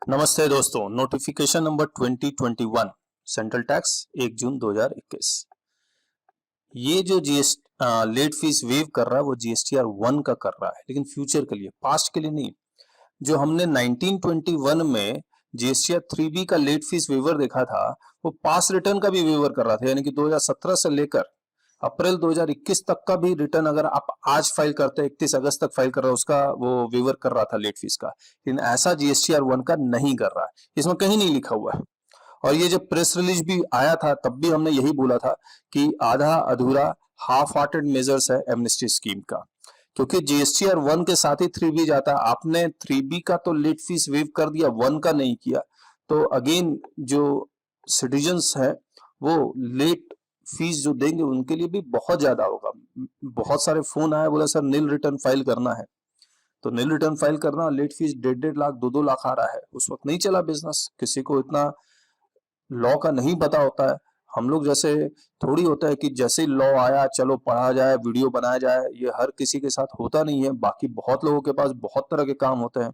नमस्ते दोस्तों, notification number 2021 central tax 1 जून 2021। ये जो लेट फीस वेव कर रहा है वो जीएसटीआर 1 का कर रहा है, लेकिन फ्यूचर के लिए, पास्ट के लिए नहीं। जो हमने 1921 में जीएसटीआर 3B का लेट फीस वेवर देखा था, वो पास रिटर्न का भी वेवर कर रहा था, यानी कि 2017 से लेकर अप्रैल 2021 तक का भी रिटर्न अगर आप आज फाइल करते हैं, 31 अगस्त तक फाइल कर रहा है, उसका वो वेवर कर रहा था लेट फीस का। लेकिन ऐसा जीएसटीआर 1 का नहीं कर रहा है, इसमें कहीं नहीं लिखा हुआ है। और ये जब प्रेस रिलीज भी आया था तब भी हमने यही बोला था कि आधा अधूरा हाफ हार्टेड मेजर्स है एमनेस्टी स्कीम का, क्योंकि जीएसटीआर 1 के साथ ही 3B जाता है। आपने 3B का तो लेट फीस वेव कर दिया, 1 का नहीं किया, तो अगेन जो सिटीजन्स है वो लेट फीस जो देंगे उनके लिए भी बहुत ज्यादा होगा। बहुत सारे फोन आए, बोला सर नील रिटर्न फाइल करना है, तो नील रिटर्न फाइल करना, लेट फीस 1.5 लाख 2-2 लाख आ रहा है। उस वक्त नहीं चला बिजनेस, किसी को इतना लॉ का नहीं पता होता है। हम लोग जैसे थोड़ी होता है कि जैसे ही लॉ आया चलो पढ़ा जाए, वीडियो बनाया जाए, ये हर किसी के साथ होता नहीं है। बाकी बहुत लोगों के पास बहुत तरह के काम होते हैं,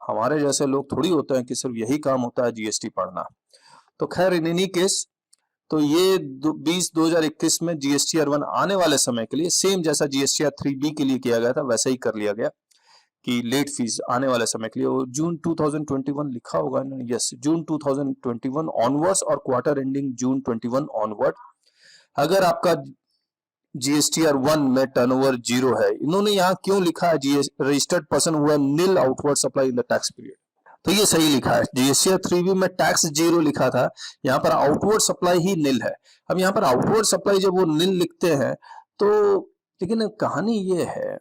हमारे जैसे लोग थोड़ी होते हैं कि सिर्फ यही काम होता है जीएसटी पढ़ना। तो खैर इन एनी केस, तो ये 2021 में जीएसटीआर 1 आने वाले समय के लिए सेम जैसा जीएसटीआर 3B के लिए किया गया था वैसा ही कर लिया गया कि लेट फीस आने वाले समय के लिए वो जून 2021 लिखा होगा ना, यस, जून 2021 ऑनवर्ड्स और क्वार्टर एंडिंग जून 21 ऑनवर्ड। अगर आपका जीएसटीआर 1 में टर्नओवर 0 है, इन्होंने यहाँ क्यों लिखा है रजिस्टर्ड पर्सन हुआ nil outward supply in the tax period, तो ये सही लिखा है। जीएसटीआर 3B में टैक्स 0 लिखा था, यहाँ पर आउटवर्ड सप्लाई ही नील है। अब यहाँ पर आउटवर्ड सप्लाई जब वो नील लिखते हैं तो, लेकिन कहानी ये है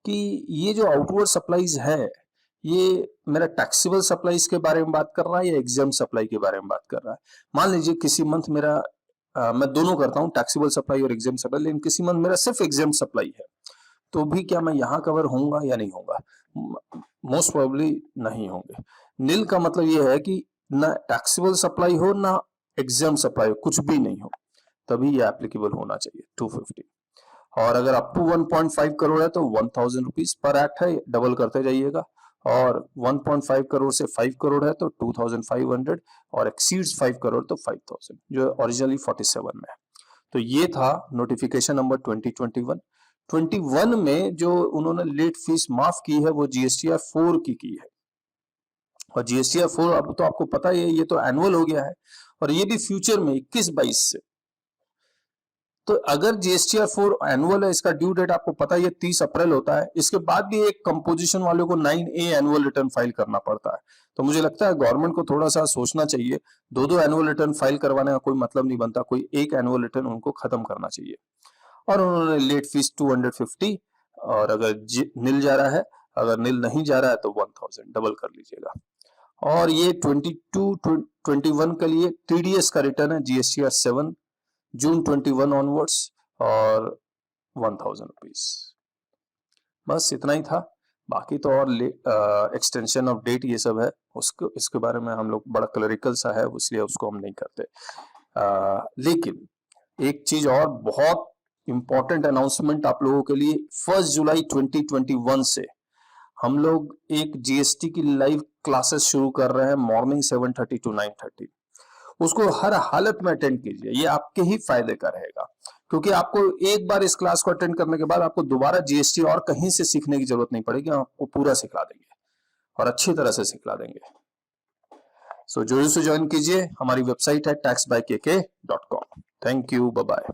कि ये जो आउटवर्ड सप्लाईज है, ये मेरा टैक्सेबल सप्लाईज के बारे में बात कर रहा है या एग्जाम सप्लाई के बारे में बात कर रहा है। मान लीजिए किसी मंथ मेरा मैं दोनों करता हूँ, टैक्सेबल सप्लाई और एग्जाम सप्लाई, लेकिन किसी मंथ मेरा सिर्फ एग्जाम सप्लाई है, तो भी क्या मैं यहाँ कवर होऊंगा या नहीं होगा? मोस्ट प्रोबेबली नहीं होंगे। नील का मतलब ये है कि ना टैक्सेबल सप्लाई हो ना एग्जाम सप्लाई हो, कुछ भी नहीं हो, तभी ये एप्लीकेबल होना चाहिए 250। और अगर अप टू 1.5 करोड़ है तो 1000 रुपीज पर एक्ट है, डबल करते जाइएगा। और 1.5 करोड़ से 5 करोड़ है तो 2500, और एक्सीड्स 5 करोड़ तो 5000, जो ओरिजिनली 47 में है। तो ये था नोटिफिकेशन नंबर 2021 में जो उन्होंने लेट फीस माफ की है वो जीएसटीआर 4 की है। और जीएसटीआर 4 अब तो आपको पता ही है, ये तो एनुअल हो गया है, और ये भी फ्यूचर में 21-22 से। तो अगर जीएसटीआर 4 एनुअल है, इसका ड्यू डेट आपको पता है 30 अप्रैल होता है। इसके बाद भी एक कंपोजिशन वालों को 9A एनुअल रिटर्न फाइल करना पड़ता है। तो मुझे लगता है गवर्नमेंट को थोड़ा सा सोचना चाहिए, दो एनुअल रिटर्न फाइल करवाने का कोई मतलब नहीं बनता, कोई एक एनुअल रिटर्न उनको खत्म करना चाहिए। और उन्होंने लेट फीस 250, और अगर नील जा रहा है, अगर नील नहीं जा रहा है तो 1000 डबल कर लीजिएगा। और ये 22-21 के लिए टीडीएस का रिटर्न है जीएसटीआर 7 जून 21 ऑनवर्ड्स, और 1000 रुपीज। बस इतना ही था। बाकी तो और एक्सटेंशन ऑफ डेट ये सब है, उसको इसके बारे में हम लोग बड़ा क्लरिकल सा है, इसलिए उसको हम नहीं करते। लेकिन एक चीज और बहुत इंपॉर्टेंट अनाउंसमेंट आप लोगों के लिए, 1 जुलाई 2021 से हम लोग एक जीएसटी की लाइव क्लासेस शुरू कर रहे हैं, मॉर्निंग 7:30 to 9:30। उसको हर हालत में अटेंड कीजिए, ये आपके ही फायदे का रहेगा, क्योंकि आपको एक बार इस क्लास को अटेंड करने के बाद आपको दोबारा जीएसटी और कहीं से सीखने की जरूरत नहीं पड़ेगी, आपको पूरा सिखा देंगे और अच्छी तरह से सिखला देंगे। सो जरूर से ज्वाइन कीजिए, हमारी वेबसाइट है taxbykk.com। Thank you, bye bye.